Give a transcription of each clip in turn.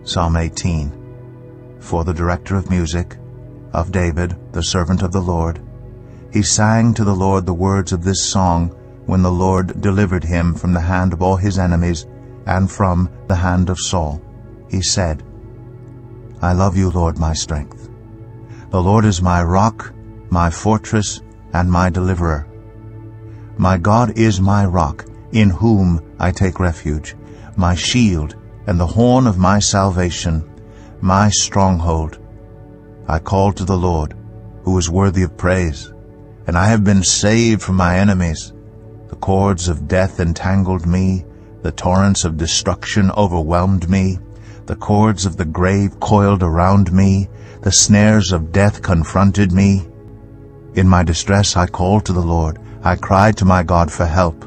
Psalm 18. For the director of music, of David, the servant of the Lord. He sang to the Lord the words of this song when the Lord delivered him from the hand of all his enemies and from the hand of Saul. He said, I love you, Lord, my strength. The Lord is my rock, my fortress, and my deliverer. My God is my rock, in whom I take refuge, my shield, and the horn of my salvation, my stronghold. I called to the Lord, who is worthy of praise, and I have been saved from my enemies. The cords of death entangled me, the torrents of destruction overwhelmed me, the cords of the grave coiled around me, the snares of death confronted me. In my distress I called to the Lord, I cried to my God for help.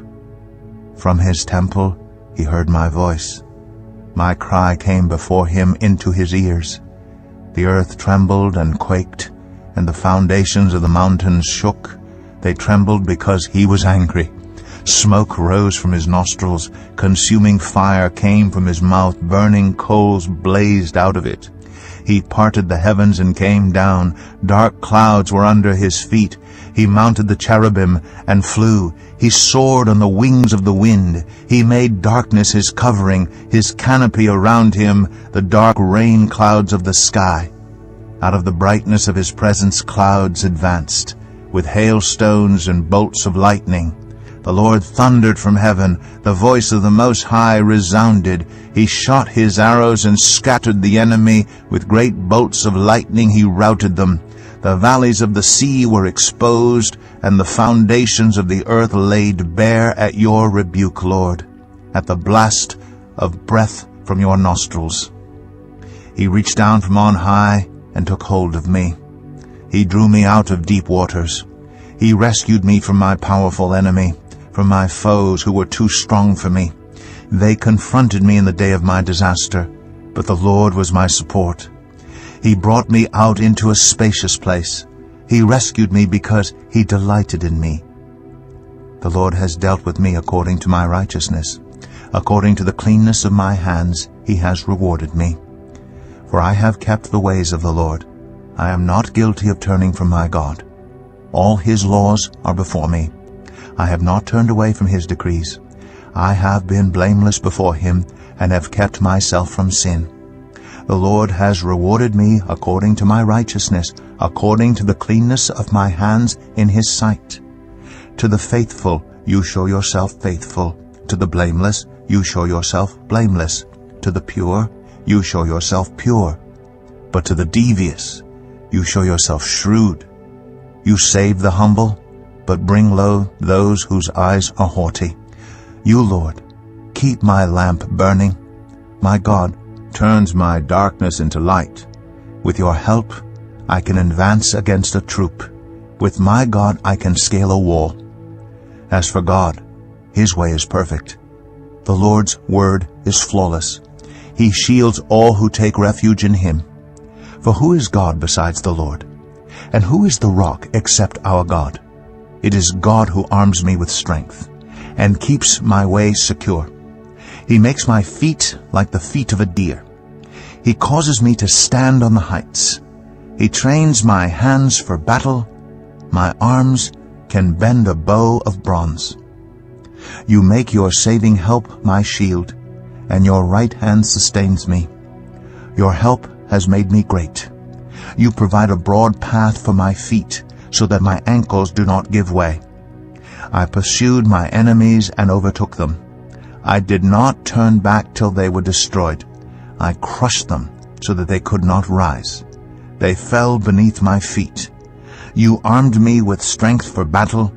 From his temple he heard my voice. My cry came before him into his ears. The earth trembled and quaked, and the foundations of the mountains shook. They trembled because he was angry. Smoke rose from his nostrils. Consuming fire came from his mouth. Burning coals blazed out of it. He parted the heavens and came down. Dark clouds were under his feet. He mounted the cherubim and flew. He soared on the wings of the wind. He made darkness his covering, his canopy around him, the dark rain clouds of the sky. Out of the brightness of his presence clouds advanced, with hailstones and bolts of lightning. The Lord thundered from heaven. The voice of the Most High resounded. He shot his arrows and scattered the enemy. With great bolts of lightning he routed them. The valleys of the sea were exposed, and the foundations of the earth laid bare at your rebuke, Lord, at the blast of breath from your nostrils. He reached down from on high and took hold of me. He drew me out of deep waters. He rescued me from my powerful enemy, from my foes who were too strong for me. They confronted me in the day of my disaster, but the Lord was my support. He brought me out into a spacious place. He rescued me because he delighted in me. The Lord has dealt with me according to my righteousness. According to the cleanness of my hands he has rewarded me. For I have kept the ways of the Lord. I am not guilty of turning from my God. All his laws are before me. I have not turned away from his decrees. I have been blameless before him and have kept myself from sin. The Lord has rewarded me according to my righteousness, according to the cleanness of my hands in his sight. To the faithful you show yourself faithful. To the blameless you show yourself blameless. To the pure you show yourself pure. But to the devious you show yourself shrewd. You save the humble, but bring low those whose eyes are haughty. You, Lord, keep my lamp burning. My God turns my darkness into light. With your help, I can advance against a troop. With my God, I can scale a wall. As for God, his way is perfect. The Lord's word is flawless. He shields all who take refuge in him. For who is God besides the Lord? And who is the rock except our God? It is God who arms me with strength and keeps my way secure. He makes my feet like the feet of a deer. He causes me to stand on the heights. He trains my hands for battle. My arms can bend a bow of bronze. You make your saving help my shield, and your right hand sustains me. Your help has made me great. You provide a broad path for my feet, so that my ankles do not give way. I pursued my enemies and overtook them. I did not turn back till they were destroyed. I crushed them so that they could not rise. They fell beneath my feet. You armed me with strength for battle.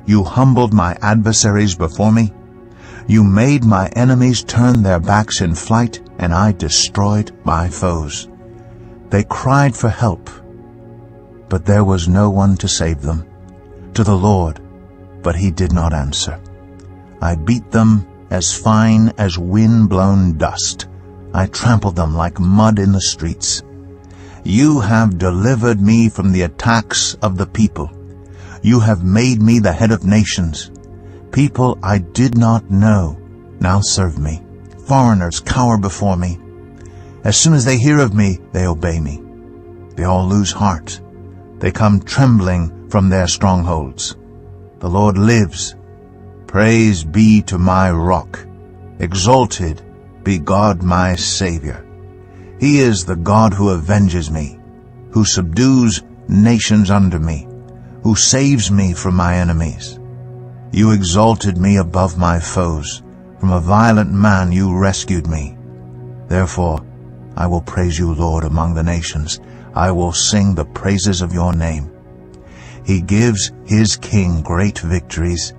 You humbled my adversaries before me. You made my enemies turn their backs in flight, and I destroyed my foes. They cried for help, but there was no one to save them. To the Lord, but he did not answer. I beat them as fine as wind-blown dust. I trampled them like mud in the streets. You have delivered me from the attacks of the people. You have made me the head of nations. People I did not know now serve me. Foreigners cower before me. As soon as they hear of me, they obey me. They all lose heart. They come trembling from their strongholds. The Lord lives. Praise be to my rock. Exalted be God my Savior. He is the God who avenges me, who subdues nations under me, who saves me from my enemies. You exalted me above my foes. From a violent man you rescued me. Therefore, I will praise you, Lord, among the nations. I will sing the praises of your name. He gives his king great victories.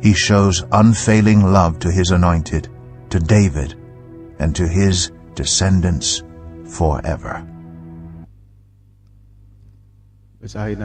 He shows unfailing love to his anointed, to David, and to his descendants forever. Basahin